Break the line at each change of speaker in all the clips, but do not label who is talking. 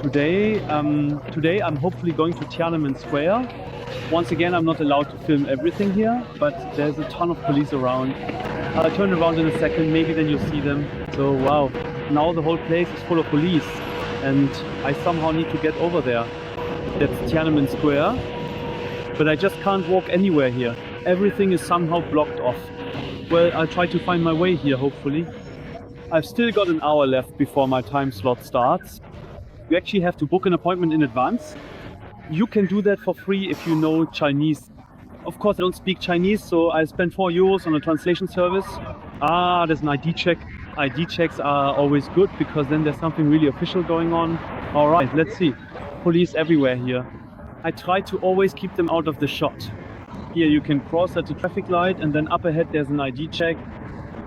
Today I'm hopefully going to Tiananmen Square. Once again, I'm not allowed to film everything here, but there's a ton of police around. I'll turn around in a second, maybe then you'll see them. So wow, now the whole place is full of police and I somehow need to get over there. That's Tiananmen Square, but I just can't walk anywhere here. Everything is somehow blocked off. Well, I'll try to find my way here, hopefully. I've still got an hour left before my time slot starts. You actually have to book an appointment in advance. You can do that for free if you know Chinese. Of course, I don't speak Chinese, so I spent €4 on a translation service. Ah, there's an ID check. ID checks are always good because then there's something really official going on. All right, let's see. Police everywhere here. I try to always keep them out of the shot. Here you can cross at the traffic light and then up ahead there's an ID check.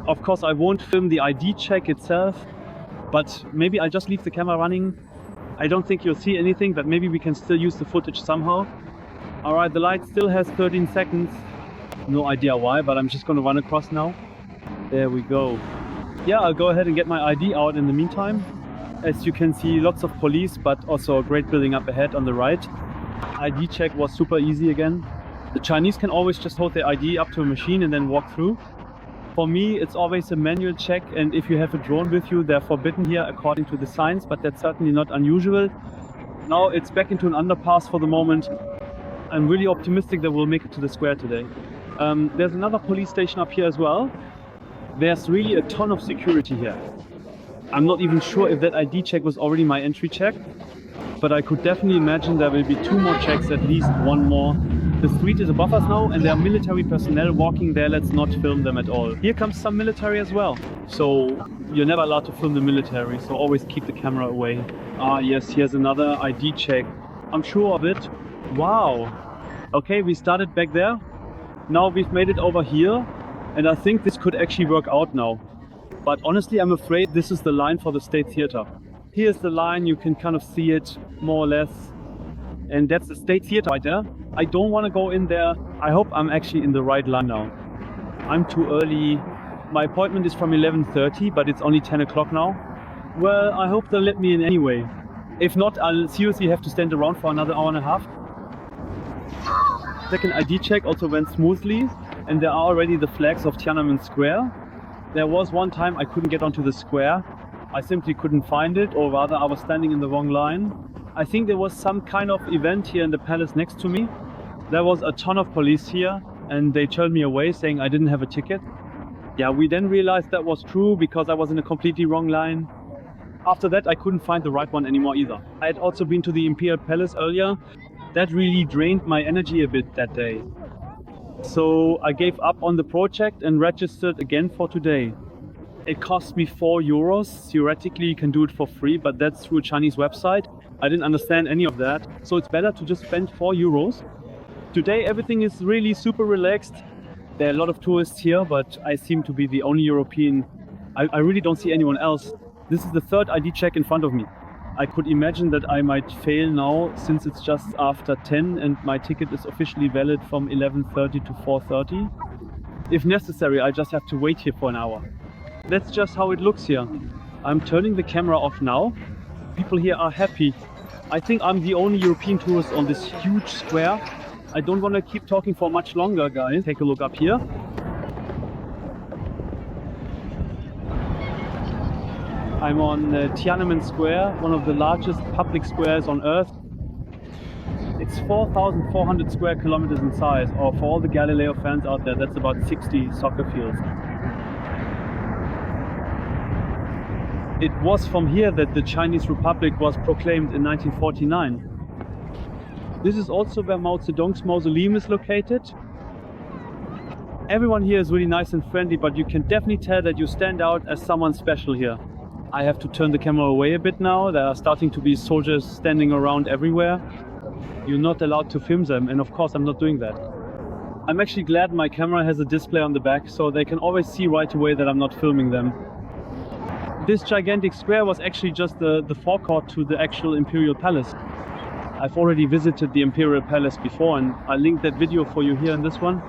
Of course, I won't film the ID check itself, but maybe I'll just leave the camera running. I don't think you'll see anything, but maybe we can still use the footage somehow. Alright, the light still has 13 seconds. No idea why, but I'm just gonna run across now. There we go. Yeah, I'll go ahead and get my ID out in the meantime. As you can see, lots of police, but also a great building up ahead on the right. ID check was super easy again. The Chinese can always just hold their ID up to a machine and then walk through. For me, it's always a manual check, and if you have a drone with you, they're forbidden here according to the signs, but that's certainly not unusual. Now it's back into an underpass for the moment. I'm really optimistic that we'll make it to the square today. There's another police station up here as well. There's really a ton of security here. I'm not even sure if that ID check was already my entry check, but I could definitely imagine there will be 2 more checks, at least 1 more. The street is above us now and there are military personnel walking there. Let's not film them at all. Here comes some military as well. So you're never allowed to film the military, so always keep the camera away. Ah yes, here's another ID check. I'm sure of it. Wow. Okay, we started back there. Now we've made it over here and I think this could actually work out now. But honestly, I'm afraid this is the line for the State Theater. Here's the line, you can kind of see it more or less. And that's the State Theater right there. I don't want to go in there. I hope I'm actually in the right line now. I'm too early. My appointment is from 11:30, but it's only 10 o'clock now. Well, I hope they'll let me in anyway. If not, I'll seriously have to stand around for another hour and a half. Second ID check also went smoothly, and there are already the flags of Tiananmen Square. There was one time I couldn't get onto the square. I simply couldn't find it, or rather I was standing in the wrong line. I think there was some kind of event here in the palace next to me. There was a ton of police here and they turned me away saying I didn't have a ticket. Yeah, we then realized that was true because I was in a completely wrong line. After that I couldn't find the right one anymore either. I had also been to the Imperial Palace earlier. That really drained my energy a bit that day. So I gave up on the project and registered again for today. It cost me €4. Theoretically you can do it for free, but that's through a Chinese website. I didn't understand any of that, so it's better to just spend €4. Today everything is really super relaxed. There are a lot of tourists here, but I seem to be the only European. I really don't see anyone else. This is the 3rd ID check in front of me. I could imagine that I might fail now since it's just after 10 and my ticket is officially valid from 11:30 to 4:30. If necessary, I just have to wait here for an hour. That's just how it looks here. I'm turning the camera off now. People here are happy. I think I'm the only European tourist on this huge square. I don't want to keep talking for much longer, guys. Take a look up here. I'm on Tiananmen Square, one of the largest public squares on Earth. It's 4,400 square kilometers in size, or for all the Galileo fans out there, that's about 60 soccer fields. It was from here that the Chinese Republic was proclaimed in 1949. This is also where Mao Zedong's mausoleum is located. Everyone here is really nice and friendly, but you can definitely tell that you stand out as someone special here. I have to turn the camera away a bit now. There are starting to be soldiers standing around everywhere. You're not allowed to film them, and of course I'm not doing that. I'm actually glad my camera has a display on the back, so they can always see right away that I'm not filming them. This gigantic square was actually just the forecourt to the actual Imperial Palace. I've already visited the Imperial Palace before and I'll link that video for you here in this one.